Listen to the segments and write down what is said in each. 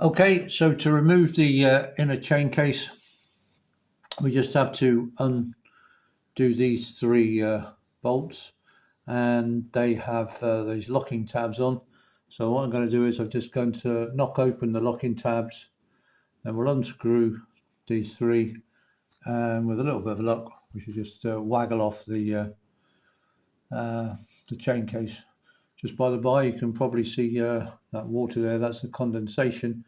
Okay, so to remove the inner chain case, we just have to undo these three bolts, and they have these locking tabs on. So what I'm going to do is I'm just going to knock open the locking tabs, then we'll unscrew these three, and with a little bit of luck we should just waggle off the chain case. Just by the by, you can probably see that water there. That's the condensation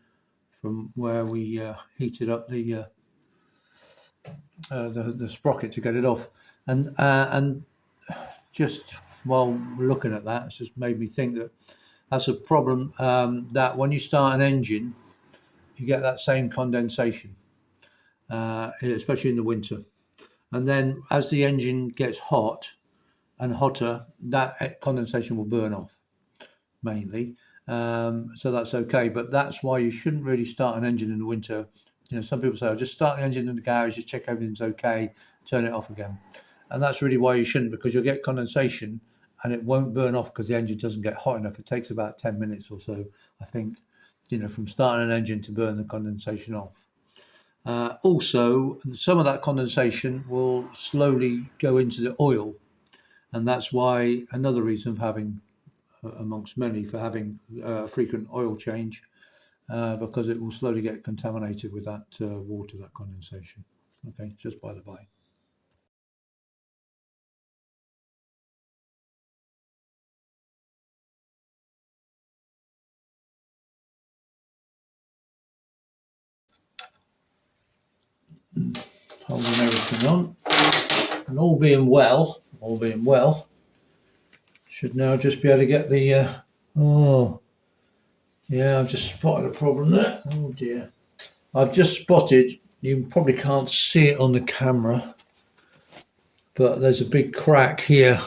from where we heated up the sprocket to get it off. And just while looking at that, it's just made me think that that's a problem, that when you start an engine, you get that same condensation, especially in the winter. And then as the engine gets hot and hotter, that condensation will burn off mainly. So that's okay, but that's why you shouldn't really start an engine in the winter. You know, some people say, "I'll just start the engine in the garage, just check everything's okay, turn it off again." And that's really why you shouldn't, because you'll get condensation and it won't burn off because the engine doesn't get hot enough. It takes about 10 minutes or so, I think, from starting an engine to burn the condensation off. Also, some of that condensation will slowly go into the oil, and that's why another reason of having, amongst many, for having frequent oil change, because it will slowly get contaminated with that water, that condensation. Okay, just by the by. Holding everything on, and all being well, should now just be able to get the. Oh, yeah, I've just spotted a problem there. Oh dear, I've just spotted. You probably can't see it on the camera, but there's a big crack here.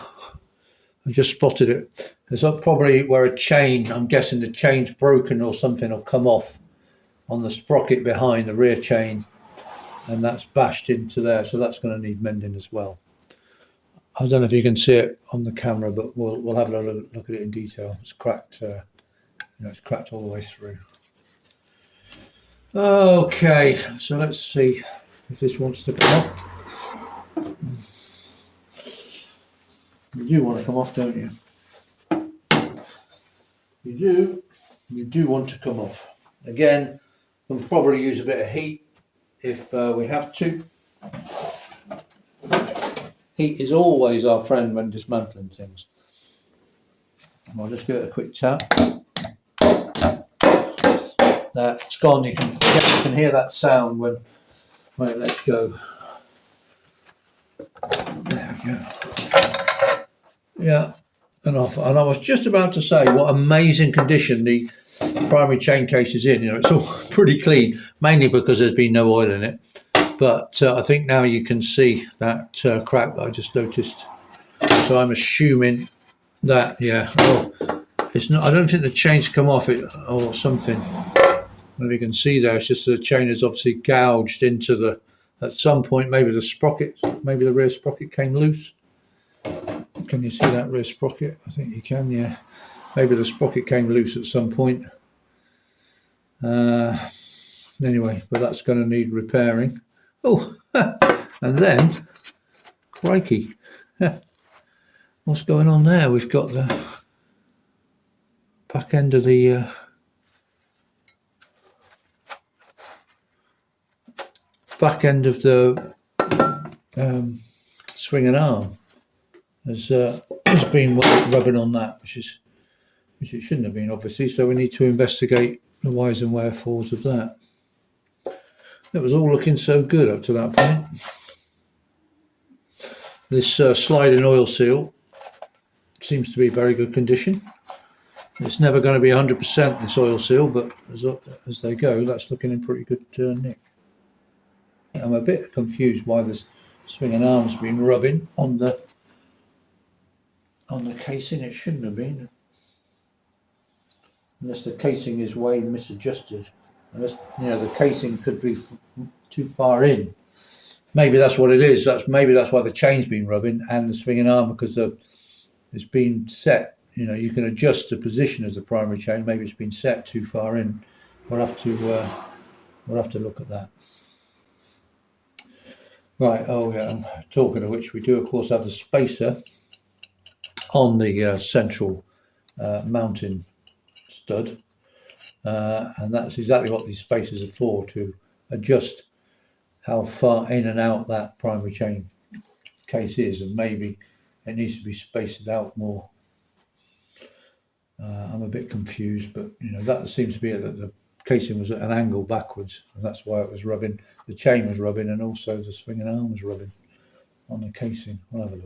I just spotted it. There's probably where a chain. I'm guessing the chain's broken or something, will come off on the sprocket behind the rear chain, and that's bashed into there, so that's going to need mending as well. I don't know if you can see it on the camera, but we'll have a look at it in detail. It's cracked, it's cracked all the way through. Okay, so let's see if this wants to come off. You do want to come off, don't you? You do want to come off. Again, we'll probably use a bit of heat if we have to. Heat is always our friend when dismantling things. I'll just give it a quick tap. It's gone. You can hear that sound when it lets go. There we go. Yeah, and off. And I was just about to say what amazing condition the primary chain case is in. It's all pretty clean, mainly because there's been no oil in it. But I think now you can see that crack that I just noticed. So I'm assuming that, it's not. I don't think the chain's come off it or something. And you can see there, it's just the chain is obviously gouged into at some point, maybe the rear sprocket came loose. Can you see that rear sprocket? I think you can, yeah. Maybe the sprocket came loose at some point. Anyway, but that's going to need repairing. Oh, and then, crikey, what's going on there? We've got the back end of the swinging arm has been rubbing on that, which it shouldn't have been, obviously. So we need to investigate the whys and wherefores of that. It was all looking so good up to that point. This sliding oil seal seems to be very good condition. It's never going to be 100% this oil seal, but as they go, that's looking in pretty good nick. I'm a bit confused why this swinging arm's been rubbing on the casing. It shouldn't have been, unless the casing is way misadjusted. Unless the casing could be too far in. Maybe that's what it is. Maybe that's why the chain's been rubbing and the swinging arm, because it's been set. You can adjust the position of the primary chain. Maybe it's been set too far in, we'll have to look at that. Right. Oh yeah. Talking of which, we do of course have the spacer on the central mounting stud, and that's exactly what these spacers are for, to adjust how far in and out that primary chain case is, and maybe it needs to be spaced out more. I'm a bit confused, but that seems to be it, that the casing was at an angle backwards, and that's why it was rubbing. The chain was rubbing, and also the swinging arm was rubbing on the casing. We'll have a look.